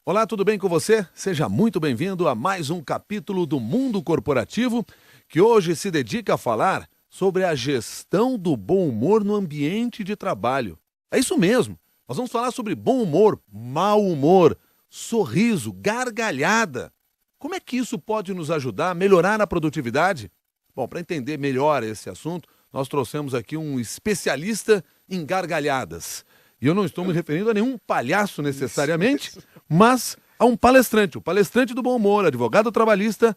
Olá, tudo bem com você? Seja muito bem-vindo a mais um capítulo do Mundo Corporativo, que hoje se dedica a falar sobre a gestão do bom humor no ambiente de trabalho. É isso mesmo, nós vamos falar sobre bom humor, mau humor, sorriso, gargalhada. Como é que isso pode nos ajudar a melhorar a produtividade? Bom, para entender melhor esse assunto, nós trouxemos aqui um especialista em gargalhadas. E eu não estou me referindo a nenhum palhaço necessariamente, mas a um palestrante, o palestrante do bom humor, advogado trabalhista,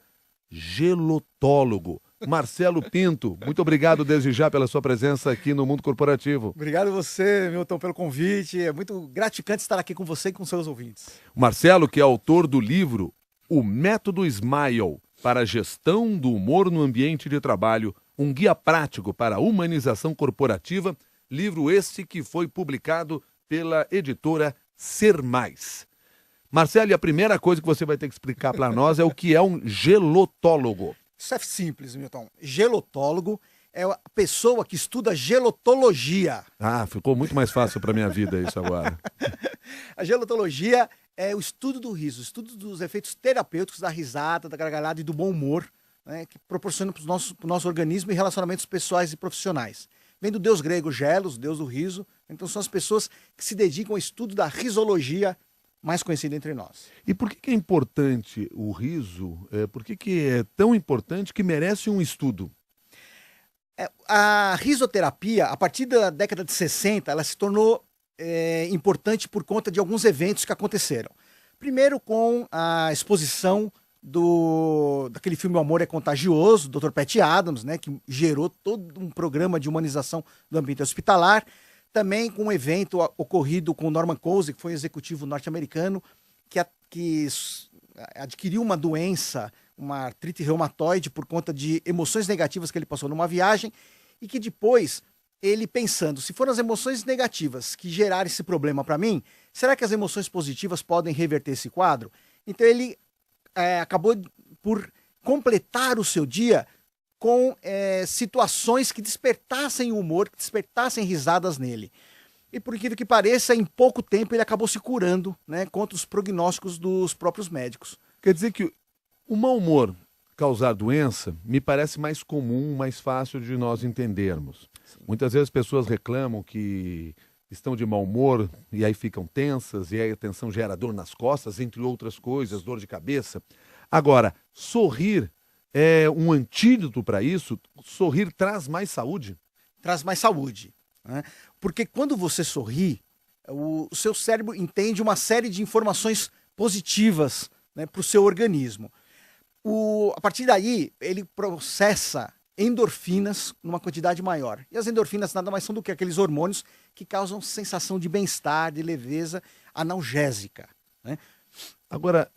gelotólogo. Marcelo Pinto, muito obrigado desde já pela sua presença aqui no Mundo Corporativo. Obrigado você, Milton, pelo convite. É muito gratificante estar aqui com você e com seus ouvintes. O Marcelo, que é autor do livro O Método Smile para a Gestão do Humor no Ambiente de Trabalho, um guia prático para a humanização corporativa, livro esse que foi publicado pela editora Ser Mais. Marcelo, e a primeira coisa que você vai ter que explicar para nós é o que é um gelotólogo. Isso é simples, Milton. Gelotólogo é a pessoa que estuda gelotologia. Ah, ficou muito mais fácil para minha vida isso agora. A gelotologia é o estudo do riso, o estudo dos efeitos terapêuticos da risada, da gargalhada e do bom humor, né, que proporciona para o nosso organismo e relacionamentos pessoais e profissionais. Vem do deus grego Gelos, deus do riso. Então são as pessoas que se dedicam ao estudo da risologia, mais conhecida entre nós. E por que é importante o riso? Por que é tão importante que merece um estudo? A risoterapia, a partir da década de 60, ela se tornou importante por conta de alguns eventos que aconteceram. Primeiro com a exposição daquele filme O Amor é Contagioso, do Dr. Patty Adams, né, que gerou todo um programa de humanização do ambiente hospitalar. Também com um evento ocorrido com Norman Cousy, que foi um executivo norte-americano, que adquiriu uma doença, uma artrite reumatoide, por conta de emoções negativas que ele passou numa viagem, e que depois, ele pensando, se foram as emoções negativas que geraram esse problema para mim, será que as emoções positivas podem reverter esse quadro? Então ele acabou por completar o seu dia com situações que despertassem o humor, que despertassem risadas nele. E por incrível que pareça, em pouco tempo ele acabou se curando, né, contra os prognósticos dos próprios médicos. Quer dizer que o mau humor causar doença me parece mais comum, mais fácil de nós entendermos. Sim. Muitas vezes as pessoas reclamam que estão de mau humor e aí ficam tensas, e aí a tensão gera dor nas costas, entre outras coisas, dor de cabeça. Agora, sorrir é um antídoto para isso? Sorrir traz mais saúde? Traz mais saúde, né? Porque quando você sorri, o seu cérebro entende uma série de informações positivas, né, para o seu organismo. A partir daí, ele processa endorfinas numa quantidade maior. E as endorfinas nada mais são do que aqueles hormônios que causam sensação de bem-estar, de leveza, analgésica, né? Agora,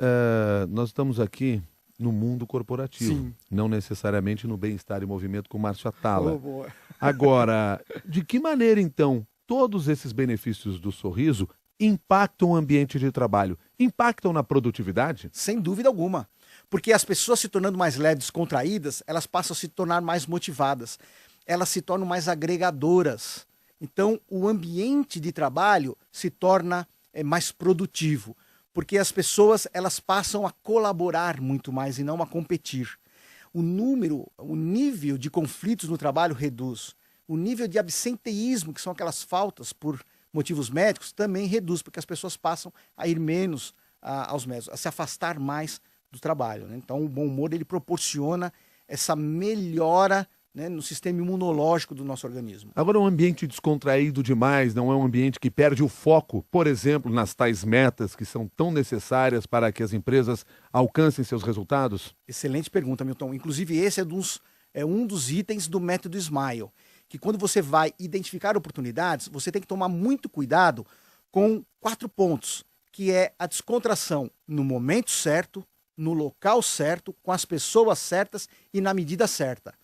nós estamos aqui no mundo corporativo, sim, não necessariamente no bem-estar e movimento com Márcio Atala. Boa. Agora, de que maneira, então, todos esses benefícios do sorriso impactam o ambiente de trabalho? Impactam na produtividade? Sem dúvida alguma. Porque as pessoas se tornando mais leves, descontraídas, elas passam a se tornar mais motivadas. Elas se tornam mais agregadoras. Então, o ambiente de trabalho se torna mais produtivo. Porque as pessoas elas passam a colaborar muito mais e não a competir. O nível de conflitos no trabalho reduz. O nível de absenteísmo, que são aquelas faltas por motivos médicos, também reduz, porque as pessoas passam a ir menos aos médicos, a se afastar mais do trabalho, né? Então o bom humor ele proporciona essa melhora, né, no sistema imunológico do nosso organismo. Agora, um ambiente descontraído demais não é um ambiente que perde o foco, por exemplo, nas tais metas que são tão necessárias para que as empresas alcancem seus resultados? Excelente pergunta, Milton. Inclusive, esse é um dos itens do método Smile, que quando você vai identificar oportunidades, você tem que tomar muito cuidado com 4 pontos, que é a descontração no momento certo, no local certo, com as pessoas certas e na medida certa.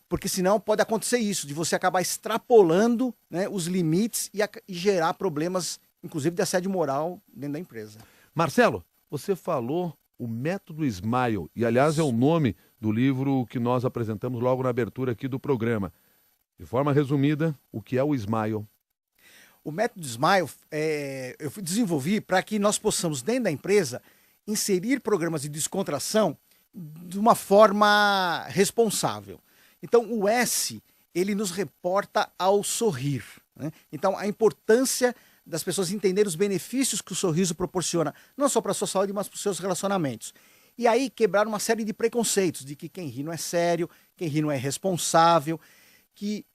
Porque senão pode acontecer isso, de você acabar extrapolando, né, os limites e gerar problemas, inclusive de assédio moral dentro da empresa. Marcelo, você falou o método Smile, e aliás é o nome do livro que nós apresentamos logo na abertura aqui do programa. De forma resumida, o que é o Smile? O método Smile eu desenvolvi para que nós possamos, dentro da empresa, inserir programas de descontração de uma forma responsável. Então, o S, ele nos reporta ao sorrir, né? Então, a importância das pessoas entenderem os benefícios que o sorriso proporciona, não só para a sua saúde, mas para os seus relacionamentos. E aí, quebrar uma série de preconceitos, de que quem ri não é sério, quem ri não é responsável, que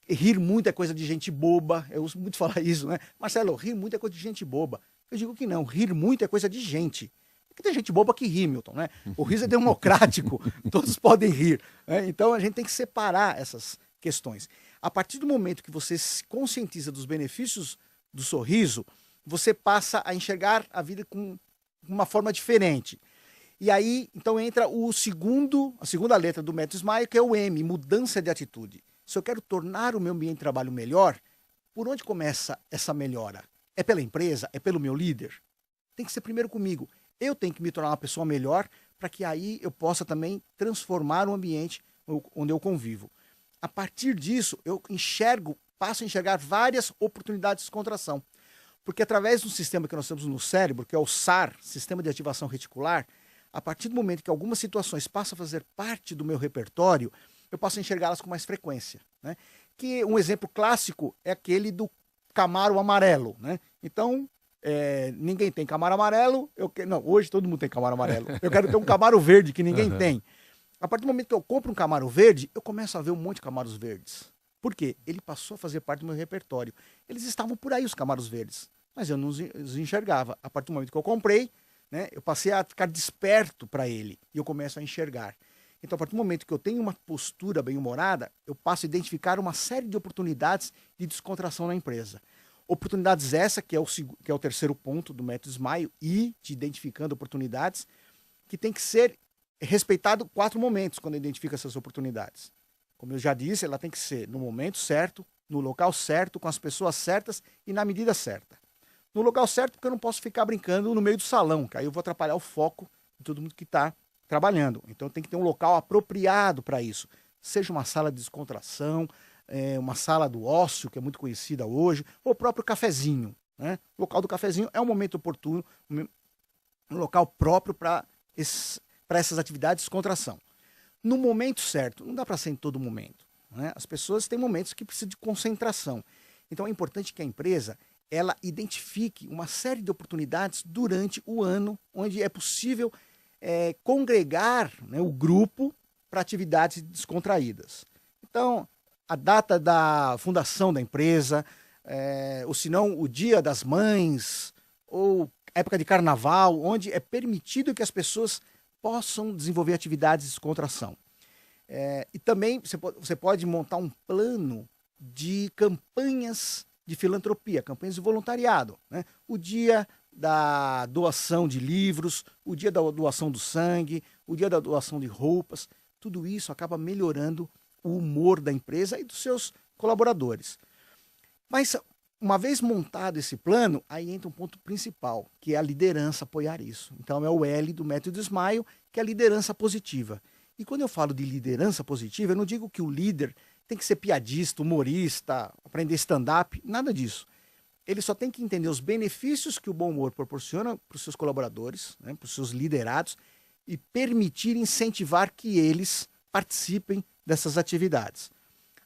rir muito é coisa de gente boba. Eu uso muito falar isso, né? Marcelo, rir muito é coisa de gente boba. Eu digo que não, rir muito é coisa de gente. Porque tem gente boba que ri, Milton, né? O riso é democrático, todos podem rir, né? Então a gente tem que separar essas questões. A partir do momento que você se conscientiza dos benefícios do sorriso, você passa a enxergar a vida com uma forma diferente. E aí, então entra a segunda letra do método Smile, que é o M, mudança de atitude. Se eu quero tornar o meu ambiente de trabalho melhor, por onde começa essa melhora? É pela empresa? É pelo meu líder? Tem que ser primeiro comigo. Eu tenho que me tornar uma pessoa melhor para que aí eu possa também transformar o ambiente onde eu convivo. A partir disso, eu passo a enxergar várias oportunidades de descontração. Porque através do sistema que nós temos no cérebro, que é o SAR, Sistema de Ativação Reticular, a partir do momento que algumas situações passam a fazer parte do meu repertório, eu passo a enxergá-las com mais frequência, né? Que um exemplo clássico é aquele do Camaro amarelo, né? Então, ninguém tem Camaro amarelo, não, hoje todo mundo tem Camaro amarelo. Eu quero ter um Camaro verde que ninguém tem. A partir do momento que eu compro um Camaro verde, eu começo a ver um monte de Camaros verdes. Por quê? Ele passou a fazer parte do meu repertório. Eles estavam por aí, os Camaros verdes, mas eu não os enxergava. A partir do momento que eu comprei, né, eu passei a ficar desperto para ele e eu começo a enxergar. Então, a partir do momento que eu tenho uma postura bem-humorada, eu passo a identificar uma série de oportunidades de descontração na empresa. Oportunidades essa, que é o terceiro ponto do método Smile, e de identificando oportunidades, que tem que ser respeitado 4 momentos quando identifica essas oportunidades. Como eu já disse, ela tem que ser no momento certo, no local certo, com as pessoas certas e na medida certa. No local certo, porque eu não posso ficar brincando no meio do salão, que aí eu vou atrapalhar o foco de todo mundo que está trabalhando. Então tem que ter um local apropriado para isso. Seja uma sala de descontração, uma sala do ócio, que é muito conhecida hoje, ou o próprio cafezinho, né? O local do cafezinho é um momento oportuno, um local próprio para essas atividades de descontração. No momento certo, não dá para ser em todo momento, né? As pessoas têm momentos que precisam de concentração. Então é importante que a empresa ela identifique uma série de oportunidades durante o ano, onde é possível congregar, né, o grupo para atividades descontraídas. Então, a data da fundação da empresa, ou se não, o dia das mães, ou época de carnaval, onde é permitido que as pessoas possam desenvolver atividades de descontração. E também você pode montar um plano de campanhas de filantropia, campanhas de voluntariado, né? O dia da doação de livros, o dia da doação do sangue, o dia da doação de roupas, tudo isso acaba melhorando o humor da empresa e dos seus colaboradores. Mas, uma vez montado esse plano, aí entra um ponto principal, que é a liderança apoiar isso. Então é o L do método Smile, que é a liderança positiva. E quando eu falo de liderança positiva, eu não digo que o líder tem que ser piadista, humorista, aprender stand-up, nada disso. Ele só tem que entender os benefícios que o bom humor proporciona para os seus colaboradores, né, para os seus liderados, e permitir incentivar que eles participem dessas atividades.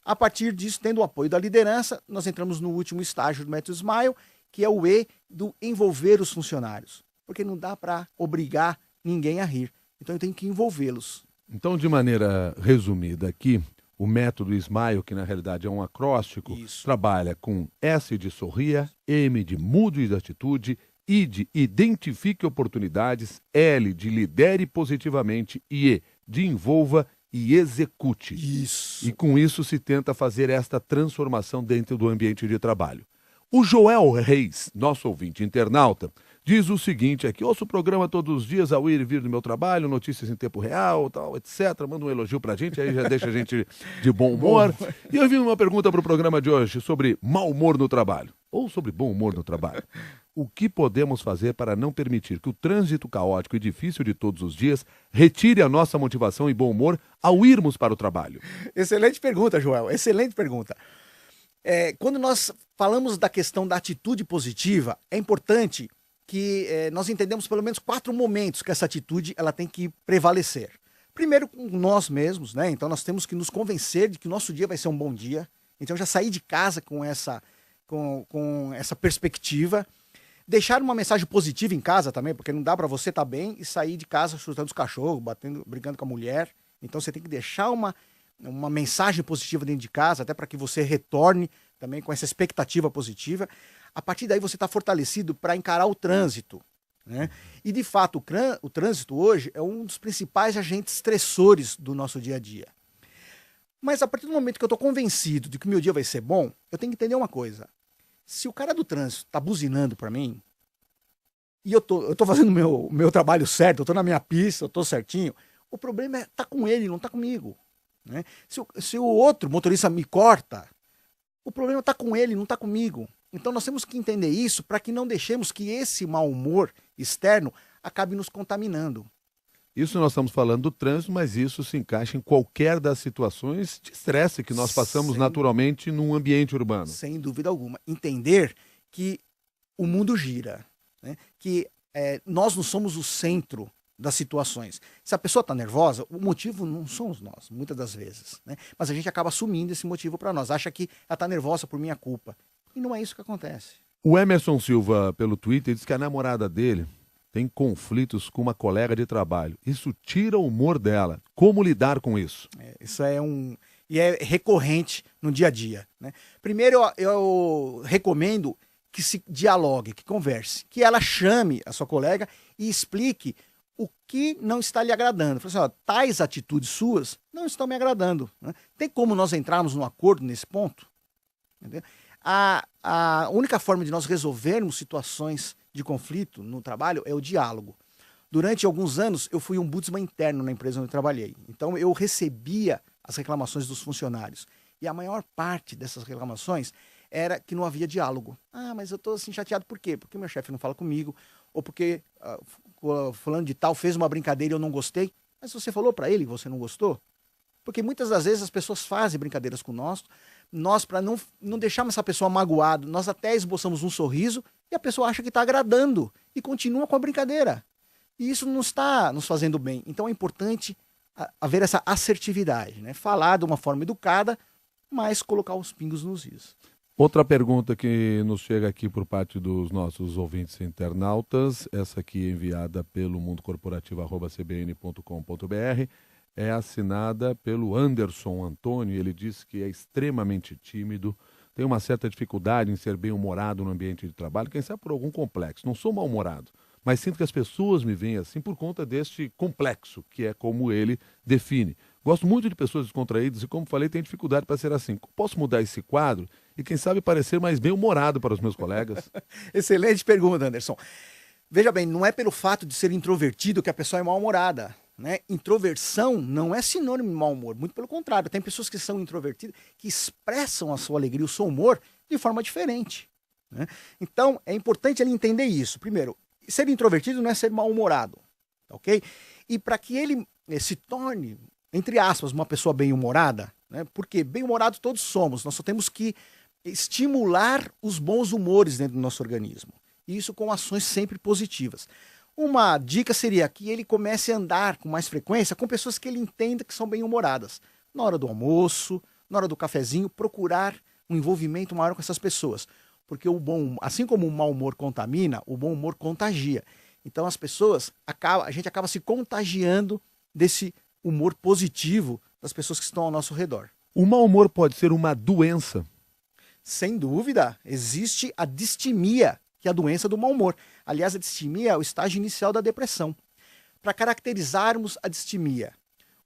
A partir disso, tendo o apoio da liderança, nós entramos no último estágio do método Smile, que é o E do envolver os funcionários. Porque não dá para obrigar ninguém a rir. Então eu tenho que envolvê-los. Então, de maneira resumida aqui, o método Smile, que na realidade é um acróstico, Isso. trabalha com S de sorria, M de mude de atitude, I de identifique oportunidades, L de lidere positivamente e E de envolva e execute. Isso. E com isso se tenta fazer esta transformação dentro do ambiente de trabalho. O Joel Reis, nosso ouvinte internauta, diz o seguinte aqui: ouço o programa todos os dias ao ir e vir do meu trabalho, notícias em tempo real, tal, etc. Manda um elogio pra gente, aí já deixa a gente de bom humor. E eu vi uma pergunta pro programa de hoje sobre mau humor no trabalho, ou sobre bom humor no trabalho. O que podemos fazer para não permitir que o trânsito caótico e difícil de todos os dias retire a nossa motivação e bom humor ao irmos para o trabalho? Excelente pergunta, Joel. Excelente pergunta. Quando nós falamos da questão da atitude positiva, é importante que nós entendemos pelo menos 4 momentos que essa atitude ela tem que prevalecer. Primeiro, com nós mesmos, né? Então nós temos que nos convencer de que o nosso dia vai ser um bom dia. Então já sair de casa com essa perspectiva. Deixar uma mensagem positiva em casa também, porque não dá para você estar bem e sair de casa chutando os cachorros, brigando com a mulher. Então você tem que deixar uma mensagem positiva dentro de casa, até para que você retorne também com essa expectativa positiva. A partir daí você está fortalecido para encarar o trânsito, né? E de fato o trânsito hoje é um dos principais agentes estressores do nosso dia a dia. Mas a partir do momento que eu estou convencido de que o meu dia vai ser bom, eu tenho que entender uma coisa. Se o cara do trânsito tá buzinando para mim, e eu tô fazendo o meu trabalho certo, eu tô na minha pista, eu tô certinho, o problema é tá com ele, não tá comigo, né? Se o outro motorista me corta, o problema tá com ele, não tá comigo. Então nós temos que entender isso para que não deixemos que esse mau humor externo acabe nos contaminando. Isso nós estamos falando do trânsito, mas isso se encaixa em qualquer das situações de estresse que nós passamos naturalmente num ambiente urbano. Sem dúvida alguma. Entender que o mundo gira, né? Que nós não somos o centro das situações. Se a pessoa está nervosa, o motivo não somos nós, muitas das vezes, né? Mas a gente acaba assumindo esse motivo para nós. Acha que ela está nervosa por minha culpa. E não é isso que acontece. O Emerson Silva, pelo Twitter, diz que a namorada dele tem conflitos com uma colega de trabalho. Isso tira o humor dela. Como lidar com isso? Isso e é recorrente no dia a dia, né? Primeiro, eu recomendo que se dialogue, que converse, que ela chame a sua colega e explique o que não está lhe agradando. Fala assim, tais atitudes suas não estão me agradando, né? Tem como nós entrarmos num acordo nesse ponto? Entendeu? A única forma de nós resolvermos situações de conflito no trabalho é o diálogo. Durante alguns anos, eu fui um ombudsman interno na empresa onde eu trabalhei. Então, eu recebia as reclamações dos funcionários. E a maior parte dessas reclamações era que não havia diálogo. Mas eu estou assim, chateado por quê? Porque meu chefe não fala comigo, ou porque fulano de tal fez uma brincadeira e eu não gostei. Mas você falou para ele e você não gostou? Porque muitas das vezes as pessoas fazem brincadeiras com nós para não deixarmos essa pessoa magoada, nós até esboçamos um sorriso e a pessoa acha que está agradando e continua com a brincadeira. E isso não está nos fazendo bem. Então é importante haver essa assertividade, né? Falar de uma forma educada, mas colocar os pingos nos is. Outra pergunta que nos chega aqui por parte dos nossos ouvintes internautas, essa aqui enviada pelo mundocorporativo@cbn.com.br, é assinada pelo Anderson Antônio. Ele diz que é extremamente tímido, tem uma certa dificuldade em ser bem-humorado no ambiente de trabalho, quem sabe por algum complexo. Não sou mal-humorado, mas sinto que as pessoas me veem assim por conta deste complexo, que é como ele define. Gosto muito de pessoas descontraídas e, como falei, tenho dificuldade para ser assim. Posso mudar esse quadro e, quem sabe, parecer mais bem-humorado para os meus colegas? Excelente pergunta, Anderson. Veja bem, não é pelo fato de ser introvertido que a pessoa é mal-humorada, né? Introversão não é sinônimo de mau humor, muito pelo contrário. Tem pessoas que são introvertidas, que expressam a sua alegria, o seu humor, de forma diferente, né? Então, é importante ele entender isso. Primeiro, ser introvertido não é ser mal-humorado, ok? E para que ele se torne, entre aspas, uma pessoa bem-humorada, né? Porque bem-humorado todos somos, nós só temos que estimular os bons humores dentro do nosso organismo. E isso com ações sempre positivas. Uma dica seria que ele comece a andar com mais frequência com pessoas que ele entenda que são bem-humoradas. Na hora do almoço, na hora do cafezinho, procurar um envolvimento maior com essas pessoas. Porque assim como o mau humor contamina, o bom humor contagia. Então as pessoas, a gente acaba se contagiando desse humor positivo das pessoas que estão ao nosso redor. O mau humor pode ser uma doença? Sem dúvida, existe a distimia, que é a doença do mau humor. Aliás, a distimia é o estágio inicial da depressão. Para caracterizarmos a distimia,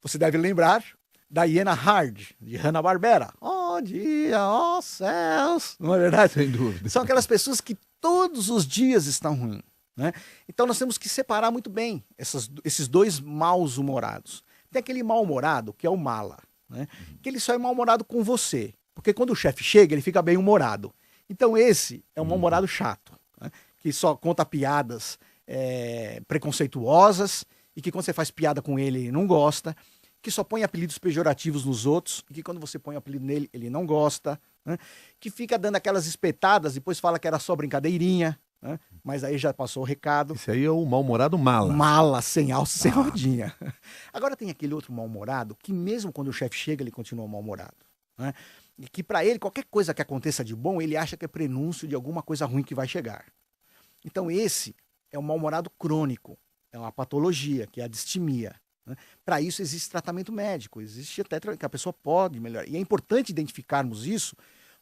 você deve lembrar da hiena Hard, de Hanna-Barbera. Oh dia, oh céus! Não é verdade? Sem dúvida. São aquelas pessoas que todos os dias estão ruins, né? Então nós temos que separar muito bem esses dois maus humorados. Tem aquele mal-humorado, que é o mala, né? Que ele só é mal-humorado com você. Porque quando o chefe chega, ele fica bem-humorado. Então esse é um mal-humorado chato, né? Que só conta piadas preconceituosas e que quando você faz piada com ele não gosta, que só põe apelidos pejorativos nos outros e que quando você põe apelido nele ele não gosta, né, que fica dando aquelas espetadas, depois fala que era só brincadeirinha, né, mas aí já passou o recado. Esse aí é o mal-humorado mala. Mala, sem alça, sem rodinha. Agora tem aquele outro mal-humorado que mesmo quando o chefe chega, ele continua mal-humorado, né? E que para ele, qualquer coisa que aconteça de bom, ele acha que é prenúncio de alguma coisa ruim que vai chegar. Então esse é um mal-humorado crônico, é uma patologia, que é a distimia, né? Para isso existe tratamento médico, existe até que a pessoa pode melhorar. E é importante identificarmos isso,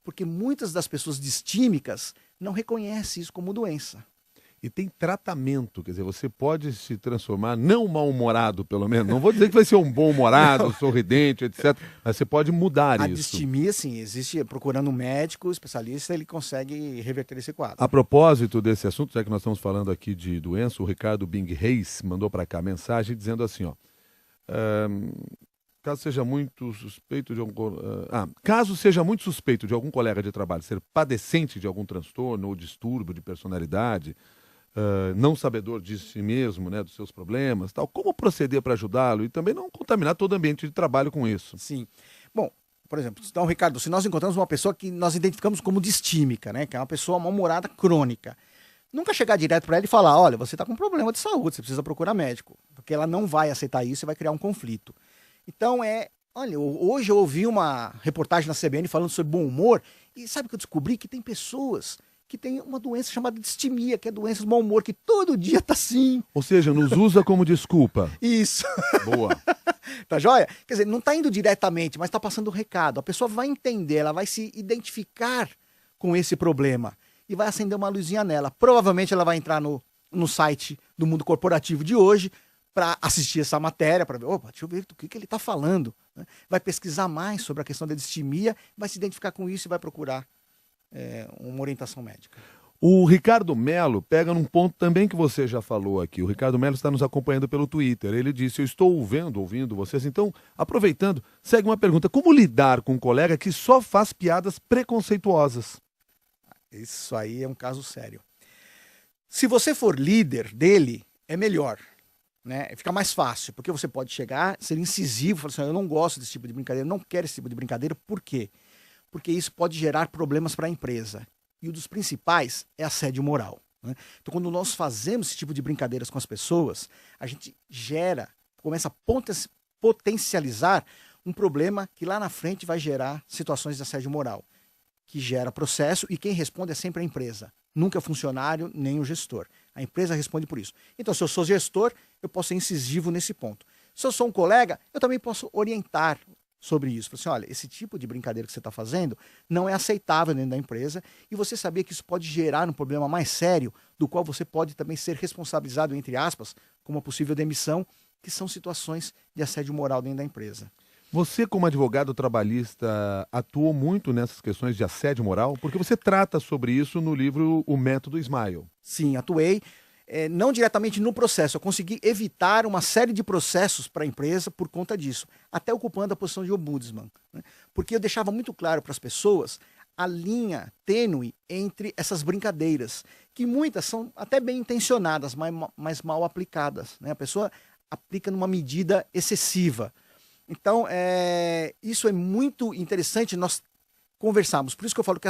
porque muitas das pessoas distímicas não reconhecem isso como doença. E tem tratamento, quer dizer, você pode se transformar, não mal-humorado pelo menos, não vou dizer que vai ser um bom-humorado, sorridente, etc., mas você pode mudar A isso. distimia, sim, existe, procurando um médico especialista, ele consegue reverter esse quadro. A propósito desse assunto, já que nós estamos falando aqui de doença, o Ricardo Bing Reis mandou para cá mensagem dizendo assim, ó, caso seja muito suspeito de algum colega de trabalho ser padecente de algum transtorno ou distúrbio de personalidade, não sabedor de si mesmo, né, dos seus problemas, tal, como proceder para ajudá-lo e também não contaminar todo o ambiente de trabalho com isso? Sim. Bom, por exemplo, então, Ricardo, se nós encontramos uma pessoa que nós identificamos como distímica, né, que é uma pessoa mal-humorada crônica, nunca chegar direto para ela e falar, olha, você está com um problema de saúde, você precisa procurar médico, porque ela não vai aceitar isso e vai criar um conflito. Então olha, hoje eu ouvi uma reportagem na CBN falando sobre bom humor e sabe o que eu descobri? Que tem pessoas que têm uma doença chamada distimia, que é doença do mau humor, que todo dia tá assim. Ou seja, nos usa como desculpa. Isso. Boa. Tá joia? Quer dizer, não tá indo diretamente, mas tá passando o recado. A pessoa vai entender, ela vai se identificar com esse problema e vai acender uma luzinha nela. Provavelmente ela vai entrar no site do Mundo Corporativo de hoje para assistir essa matéria, para ver, opa, deixa eu ver o que ele está falando. Né? Vai pesquisar mais sobre a questão da distimia, vai se identificar com isso e vai procurar uma orientação médica. O Ricardo Melo pega num ponto também que você já falou aqui. O Ricardo Melo está nos acompanhando pelo Twitter. Ele disse, eu estou ouvindo vocês. Então, aproveitando, segue uma pergunta. Como lidar com um colega que só faz piadas preconceituosas? Isso aí é um caso sério. Se você for líder dele, é melhor. Né? Fica mais fácil, porque você pode chegar, ser incisivo, falar assim, eu não gosto desse tipo de brincadeira, não quero esse tipo de brincadeira. Por quê? Porque isso pode gerar problemas para a empresa. E um dos principais é assédio moral. Né? Então, quando nós fazemos esse tipo de brincadeiras com as pessoas, a gente começa a potencializar um problema que lá na frente vai gerar situações de assédio moral, que gera processo e quem responde é sempre a empresa. Nunca é o funcionário, nem o gestor. A empresa responde por isso. Então, se eu sou gestor, eu posso ser incisivo nesse ponto. Se eu sou um colega, eu também posso orientar sobre isso. Assim, olha, esse tipo de brincadeira que você está fazendo não é aceitável dentro da empresa e você sabia que isso pode gerar um problema mais sério, do qual você pode também ser responsabilizado, entre aspas, com uma possível demissão, que são situações de assédio moral dentro da empresa. Você, como advogado trabalhista, atuou muito nessas questões de assédio moral? Porque você trata sobre isso no livro O Método Smile. Sim, atuei. Não diretamente no processo, eu consegui evitar uma série de processos para a empresa por conta disso, até ocupando a posição de ombudsman, né? Porque eu deixava muito claro para as pessoas a linha tênue entre essas brincadeiras, que muitas são até bem intencionadas, mas mal aplicadas, né? A pessoa aplica numa medida excessiva. Então, isso é muito interessante nós conversarmos. Por isso que eu falo que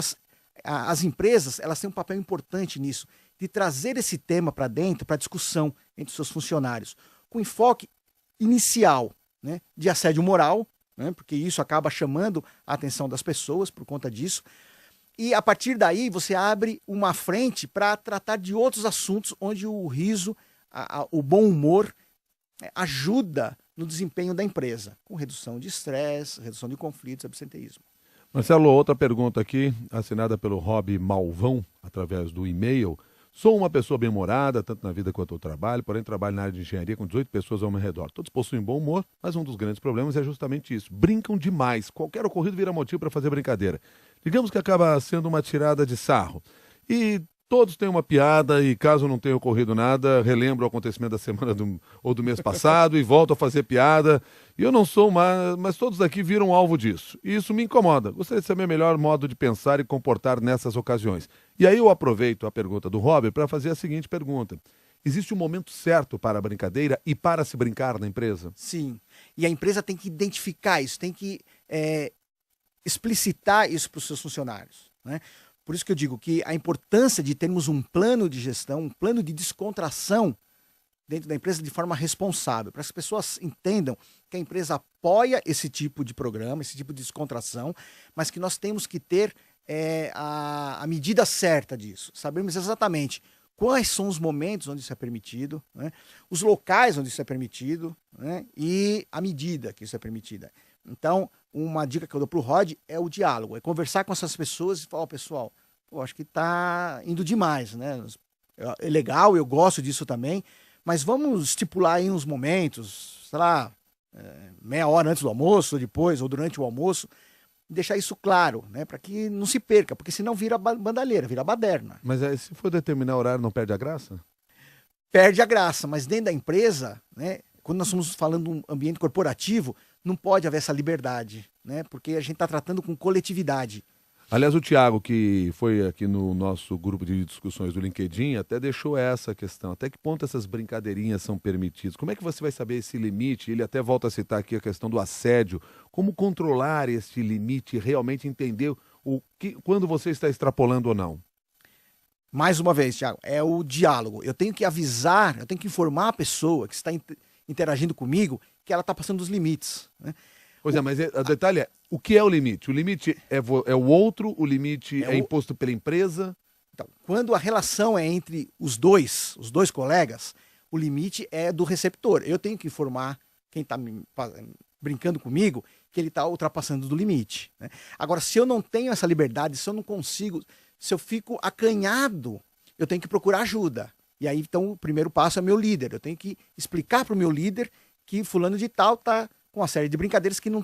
as empresas elas têm um papel importante nisso, de trazer esse tema para dentro, para discussão entre os seus funcionários, com enfoque inicial, né, de assédio moral, né, porque isso acaba chamando a atenção das pessoas por conta disso, e a partir daí você abre uma frente para tratar de outros assuntos onde o riso, o bom humor ajuda no desempenho da empresa, com redução de estresse, redução de conflitos, absenteísmo. Marcelo, outra pergunta aqui, assinada pelo Rob Malvão, através do e-mail. Sou uma pessoa bem-humorada, tanto na vida quanto no trabalho, porém trabalho na área de engenharia com 18 pessoas ao meu redor. Todos possuem bom humor, mas um dos grandes problemas é justamente isso. Brincam demais. Qualquer ocorrido vira motivo para fazer brincadeira. Digamos que acaba sendo uma tirada de sarro. E todos têm uma piada e, caso não tenha ocorrido nada, relembro o acontecimento da semana ou do mês passado e volto a fazer piada. E eu não sou mas todos aqui viram alvo disso. E isso me incomoda. Gostaria de saber melhor modo de pensar e comportar nessas ocasiões. E aí eu aproveito a pergunta do Robert para fazer a seguinte pergunta. Existe um momento certo para a brincadeira e para se brincar na empresa? Sim. E a empresa tem que identificar isso, tem que explicitar isso para os seus funcionários, né? Por isso que eu digo que a importância de termos um plano de gestão, um plano de descontração dentro da empresa de forma responsável, para que as pessoas entendam que a empresa apoia esse tipo de programa, esse tipo de descontração, mas que nós temos que ter a medida certa disso. Sabemos exatamente quais são os momentos onde isso é permitido, né? Os locais onde isso é permitido, né? E a medida que isso é permitida. Então, uma dica que eu dou para o Rod é o diálogo, é conversar com essas pessoas e falar, pessoal, acho que está indo demais, né? É legal, eu gosto disso também, mas vamos estipular aí uns momentos, sei lá, meia hora antes do almoço, ou depois, ou durante o almoço, deixar isso claro, né? Para que não se perca, porque senão vira bandalheira, vira baderna. Mas aí, se for determinar horário, não perde a graça? Perde a graça, mas dentro da empresa, né? Quando nós estamos falando de um ambiente corporativo, não pode haver essa liberdade, né? Porque a gente está tratando com coletividade. Aliás, o Thiago, que foi aqui no nosso grupo de discussões do LinkedIn, até deixou essa questão. Até que ponto essas brincadeirinhas são permitidas? Como é que você vai saber esse limite? Ele até volta a citar aqui a questão do assédio. Como controlar esse limite e realmente entender quando você está extrapolando ou não? Mais uma vez, Thiago, é o diálogo. Eu tenho que avisar, eu tenho que informar a pessoa que está interagindo comigo que ela está passando dos limites, né? Pois é, mas o detalhe é, o que é o limite? O limite é o outro, o limite é imposto pela empresa? Então, quando a relação é entre os dois colegas, o limite é do receptor. Eu tenho que informar quem está brincando comigo que ele está ultrapassando do limite, né? Agora, se eu não tenho essa liberdade, se eu não consigo, se eu fico acanhado, eu tenho que procurar ajuda. E aí, então, o primeiro passo é meu líder. Eu tenho que explicar para o meu líder que fulano de tal está com uma série de brincadeiras que não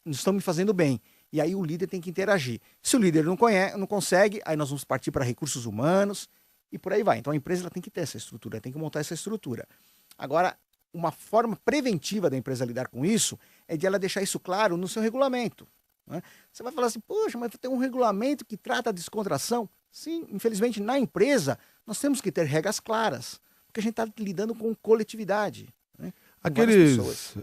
estão me fazendo bem. E aí o líder tem que interagir. Se o líder não consegue, aí nós vamos partir para recursos humanos e por aí vai. Então a empresa ela tem que ter essa estrutura, tem que montar essa estrutura. Agora, uma forma preventiva da empresa lidar com isso é de ela deixar isso claro no seu regulamento, né? Você vai falar assim, poxa, mas tem um regulamento que trata a descontração. Sim, infelizmente na empresa nós temos que ter regras claras, porque a gente está lidando com coletividade, né? Aqueles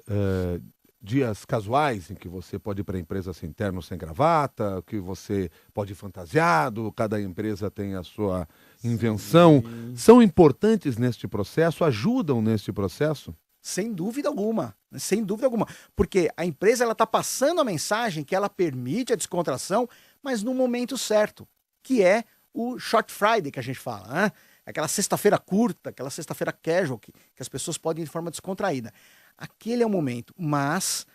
dias casuais em que você pode ir para a empresa sem terno, sem gravata, que você pode ir fantasiado, cada empresa tem a sua invenção, são importantes neste processo, ajudam neste processo? Sem dúvida alguma, sem dúvida alguma. Porque a empresa está passando a mensagem que ela permite a descontração, mas no momento certo, que é o Short Friday que a gente fala, né? Aquela sexta-feira curta, aquela sexta-feira casual, que as pessoas podem ir de forma descontraída. Aquele é o momento, mas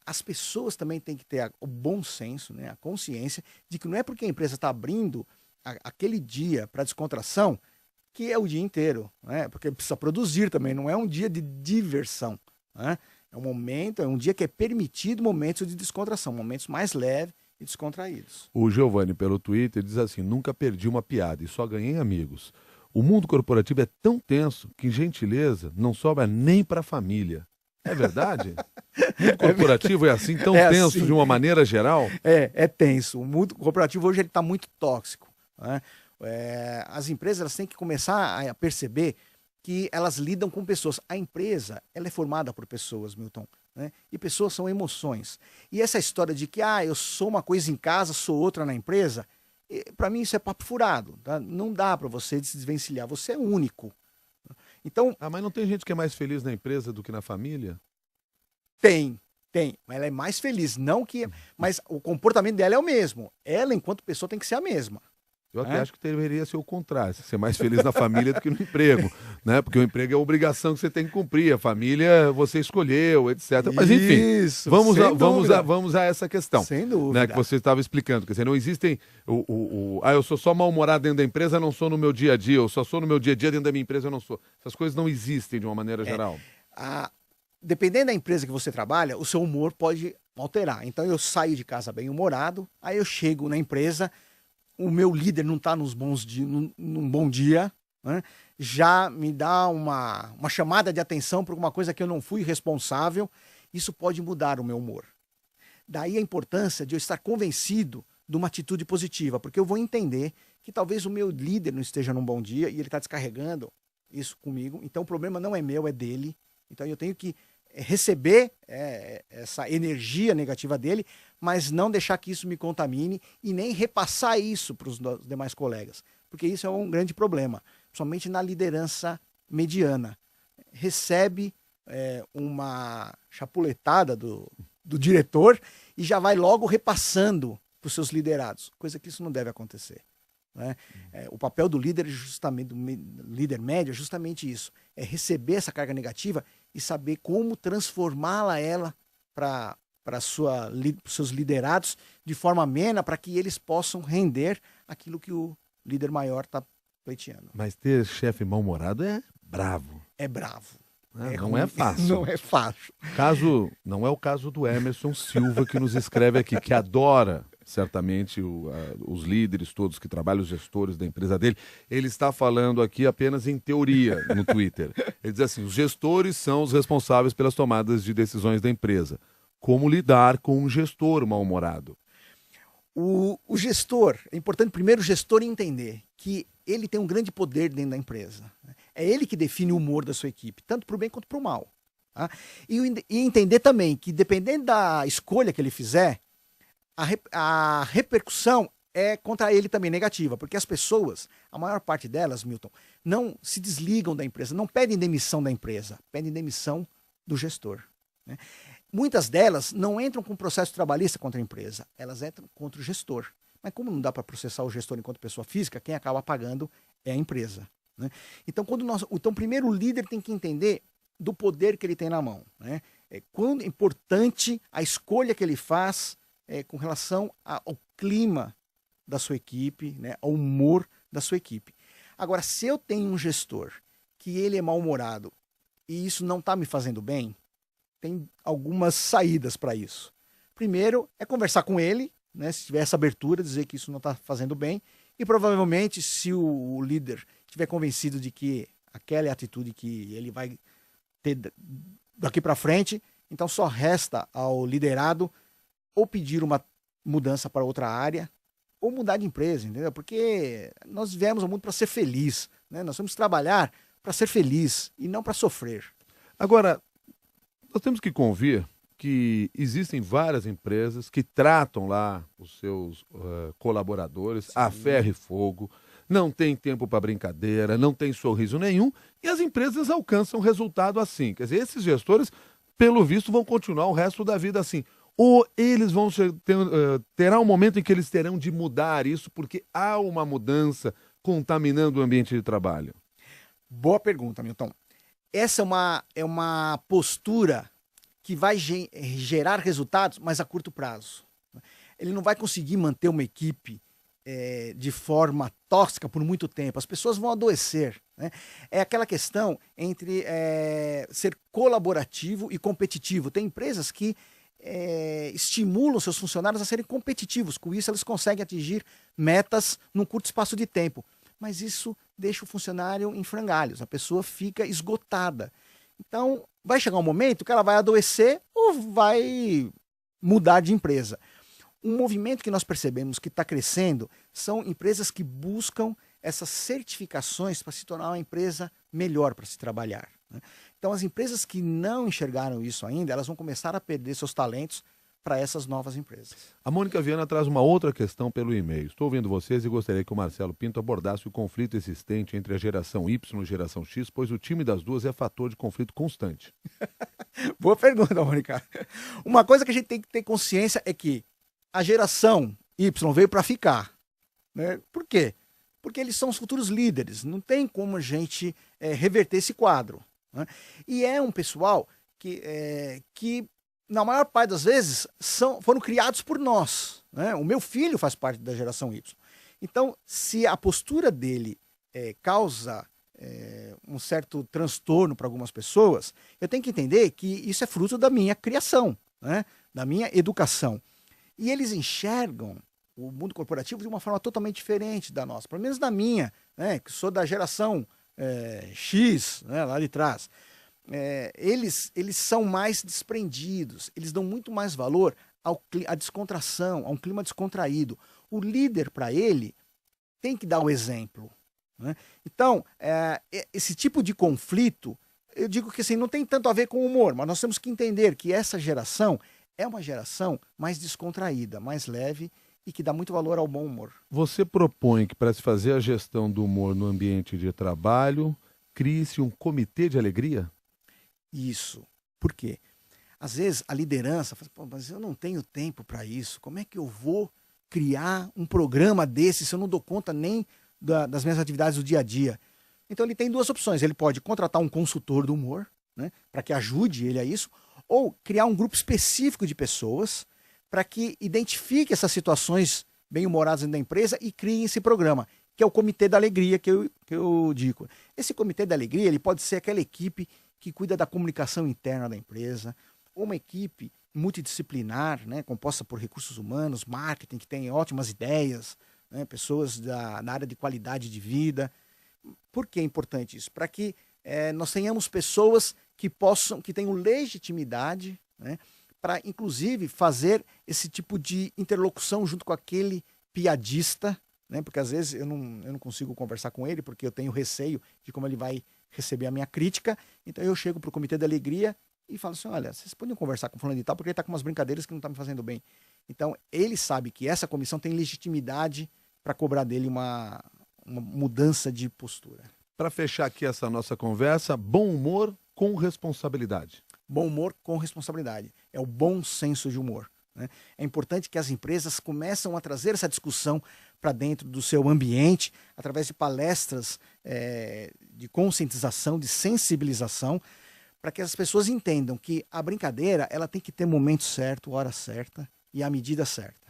as pessoas também têm que ter o bom senso, né, a consciência de que não é porque a empresa está abrindo aquele dia para descontração que é o dia inteiro, né? Porque precisa produzir também, não é um dia de diversão, né? É um momento, é um dia que é permitido momentos de descontração, momentos mais leves e descontraídos. O Giovanni, pelo Twitter, diz assim, nunca perdi uma piada e só ganhei amigos. O mundo corporativo é tão tenso que gentileza não sobra nem para a família. É verdade? O mundo corporativo é assim, tão tenso assim, de uma maneira geral? É tenso. O mundo corporativo hoje está muito tóxico, né? As empresas elas têm que começar a perceber que elas lidam com pessoas. A empresa ela é formada por pessoas, Milton, né? E pessoas são emoções. E essa história de que eu sou uma coisa em casa, sou outra na empresa, para mim isso é papo furado, tá? Não dá para você se desvencilhar, você é único. Então, mas não tem gente que é mais feliz na empresa do que na família? Tem. Mas ela é mais feliz, não que, mas o comportamento dela é o mesmo. Ela, enquanto pessoa, tem que ser a mesma. Eu até acho que deveria ser o contrário, ser mais feliz na família do que no emprego, né? Porque o emprego é a obrigação que você tem que cumprir, a família você escolheu, etc. Mas enfim, vamos a essa questão. Sem dúvida. Né, que você estava explicando. Quer dizer, não existem eu sou só mal-humorado dentro da empresa, não sou no meu dia a dia, eu só sou no meu dia a dia dentro da minha empresa, eu não sou. Essas coisas não existem de uma maneira geral. Dependendo da empresa que você trabalha, o seu humor pode alterar. Então eu saio de casa bem-humorado, aí eu chego na empresa, o meu líder não está num bom dia, né? Já me dá uma chamada de atenção por uma coisa que eu não fui responsável, isso pode mudar o meu humor. Daí a importância de eu estar convencido de uma atitude positiva, porque eu vou entender que talvez o meu líder não esteja num bom dia e ele está descarregando isso comigo, então o problema não é meu, é dele. Então eu tenho que receber essa energia negativa dele, mas não deixar que isso me contamine e nem repassar isso para os demais colegas, porque isso é um grande problema, principalmente na liderança mediana. Recebe uma chapuletada do diretor e já vai logo repassando para os seus liderados, coisa que isso não deve acontecer. Né? O papel do líder, justamente, do líder médio, é justamente isso, é receber essa carga negativa e saber como transformá-la para os seus liderados de forma amena, para que eles possam render aquilo que o líder maior está pleiteando. Mas ter chefe mal-humorado é bravo. É bravo. Não é fácil. Não é fácil. Não é o caso do Emerson Silva, que nos escreve aqui, que adora, certamente, os líderes todos que trabalham, os gestores da empresa dele. Ele está falando aqui apenas em teoria no Twitter. Ele diz assim, os gestores são os responsáveis pelas tomadas de decisões da empresa. Como lidar com um gestor mal-humorado? O gestor, é importante primeiro o gestor entender que ele tem um grande poder dentro da empresa. É ele que define o humor da sua equipe, tanto para o bem quanto para o mal. Tá? E entender também que, dependendo da escolha que ele fizer, a repercussão é contra ele também negativa, porque as pessoas, a maior parte delas, Milton, não se desligam da empresa, não pedem demissão da empresa, pedem demissão do gestor. Né? Muitas delas não entram com processo trabalhista contra a empresa, elas entram contra o gestor. Mas como não dá para processar o gestor enquanto pessoa física, quem acaba pagando é a empresa. Né? Então, primeiro o líder tem que entender do poder que ele tem na mão. Né? Quão importante a escolha que ele faz com relação ao clima da sua equipe, né? Ao humor da sua equipe. Agora, se eu tenho um gestor que ele é mal-humorado e isso não está me fazendo bem, tem algumas saídas para isso. Primeiro é conversar com ele, né? Se tiver essa abertura, dizer que isso não está fazendo bem, e provavelmente, se o líder estiver convencido de que aquela é a atitude que ele vai ter daqui para frente, então só resta ao liderado ou pedir uma mudança para outra área, ou mudar de empresa, entendeu? Porque nós viemos ao mundo para ser feliz, né? Nós vamos trabalhar para ser feliz e não para sofrer. Agora, nós temos que convir que existem várias empresas que tratam lá os seus colaboradores a ferro e fogo, não tem tempo para brincadeira, não tem sorriso nenhum, e as empresas alcançam resultado assim. Quer dizer, esses gestores, pelo visto, vão continuar o resto da vida assim. Ou eles vão terá um momento em que eles terão de mudar isso, porque há uma mudança contaminando o ambiente de trabalho? Boa pergunta, Milton. Essa é uma postura que vai gerar resultados, mas a curto prazo. Ele não vai conseguir manter uma equipe de forma tóxica por muito tempo. As pessoas vão adoecer. Né? É aquela questão entre ser colaborativo e competitivo. Tem empresas que estimulam seus funcionários a serem competitivos. Com isso, eles conseguem atingir metas num curto espaço de tempo. Mas isso deixa o funcionário em frangalhos. A pessoa fica esgotada. Então, vai chegar um momento que ela vai adoecer ou vai mudar de empresa. Um movimento que nós percebemos que está crescendo são empresas que buscam essas certificações para se tornar uma empresa melhor para se trabalhar. Né? Então, as empresas que não enxergaram isso ainda, elas vão começar a perder seus talentos para essas novas empresas. A Mônica Viana traz uma outra questão pelo e-mail. Estou ouvindo vocês e gostaria que o Marcelo Pinto abordasse o conflito existente entre a geração Y e a geração X, pois o time das duas é fator de conflito constante. Boa pergunta, Mônica. Uma coisa que a gente tem que ter consciência é que a geração Y veio para ficar. Né? Por quê? Porque eles são os futuros líderes. Não tem como a gente reverter esse quadro. Né? E é um pessoal que na maior parte das vezes, foram criados por nós. Né? O meu filho faz parte da geração Y. Então, se a postura dele causa um certo transtorno para algumas pessoas, eu tenho que entender que isso é fruto da minha criação, né? Da minha educação. E eles enxergam o mundo corporativo de uma forma totalmente diferente da nossa, pelo menos da minha, né? Que sou da geração X, né? Lá de trás. Eles são mais desprendidos, eles dão muito mais valor à descontração, a um clima descontraído. O líder, para ele, tem que dar o exemplo. Né? Então, esse tipo de conflito eu digo que assim, não tem tanto a ver com o humor, mas nós temos que entender que essa geração é uma geração mais descontraída, mais leve e que dá muito valor ao bom humor. Você propõe que para se fazer a gestão do humor no ambiente de trabalho, crie-se um comitê de alegria? Isso. Por quê? Às vezes a liderança fala, pô, mas eu não tenho tempo para isso. Como é que eu vou criar um programa desse se eu não dou conta nem das minhas atividades do dia a dia? Então ele tem duas opções. Ele pode contratar um consultor do humor, né, para que ajude ele a isso, ou criar um grupo específico de pessoas para que identifique essas situações bem-humoradas dentro da empresa e crie esse programa, que é o Comitê da Alegria que eu digo. Esse Comitê da Alegria ele pode ser aquela equipe que cuida da comunicação interna da empresa, ou uma equipe multidisciplinar, né, composta por recursos humanos, marketing, que tem ótimas ideias, né, pessoas da área de qualidade de vida. Por que é importante isso? Para que nós tenhamos pessoas que tenham legitimidade, né, para, inclusive, fazer esse tipo de interlocução junto com aquele piadista, né, porque às vezes eu não consigo conversar com ele, porque eu tenho receio de como ele vai receber a minha crítica. Então eu chego para o Comitê da Alegria e falo assim, olha, vocês podem conversar com o fulano de tal, porque ele está com umas brincadeiras que não estão me fazendo bem. Então ele sabe que essa comissão tem legitimidade para cobrar dele uma mudança de postura. Para fechar aqui essa nossa conversa, bom humor com responsabilidade. Bom humor com responsabilidade. É o bom senso de humor, né? É importante que as empresas começam a trazer essa discussão para dentro do seu ambiente, através de palestras de conscientização, de sensibilização, para que as pessoas entendam que a brincadeira ela tem que ter momento certo, hora certa e a medida certa.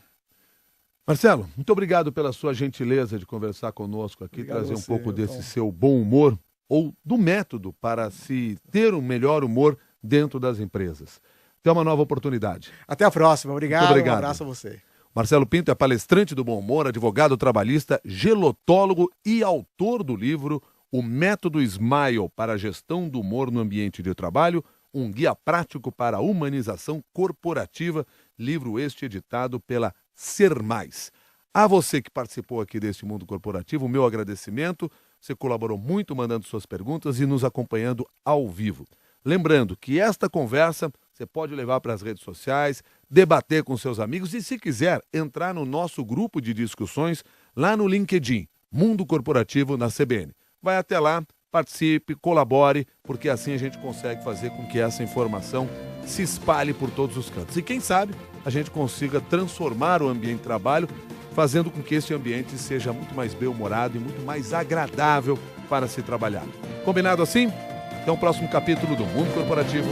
Marcelo, muito obrigado pela sua gentileza de conversar conosco aqui, Obrigado trazer um você, pouco Milton. desse seu bom humor ou do método para se ter um melhor humor dentro das empresas. Até uma nova oportunidade. Até a próxima. Obrigado. Muito obrigado. Um abraço a você. Marcelo Pinto é palestrante do bom humor, advogado trabalhista, gelotólogo e autor do livro O Método Smile para a Gestão do Humor no Ambiente de Trabalho, um guia prático para a humanização corporativa, livro este editado pela Ser Mais. A você que participou aqui deste Mundo Corporativo, o meu agradecimento. Você colaborou muito mandando suas perguntas e nos acompanhando ao vivo. Lembrando que esta conversa você pode levar para as redes sociais, debater com seus amigos e, se quiser, entrar no nosso grupo de discussões lá no LinkedIn, Mundo Corporativo na CBN. Vai até lá, participe, colabore, porque assim a gente consegue fazer com que essa informação se espalhe por todos os cantos. E quem sabe a gente consiga transformar o ambiente de trabalho, fazendo com que esse ambiente seja muito mais bem-humorado e muito mais agradável para se trabalhar. Combinado assim? Até o próximo capítulo do Mundo Corporativo.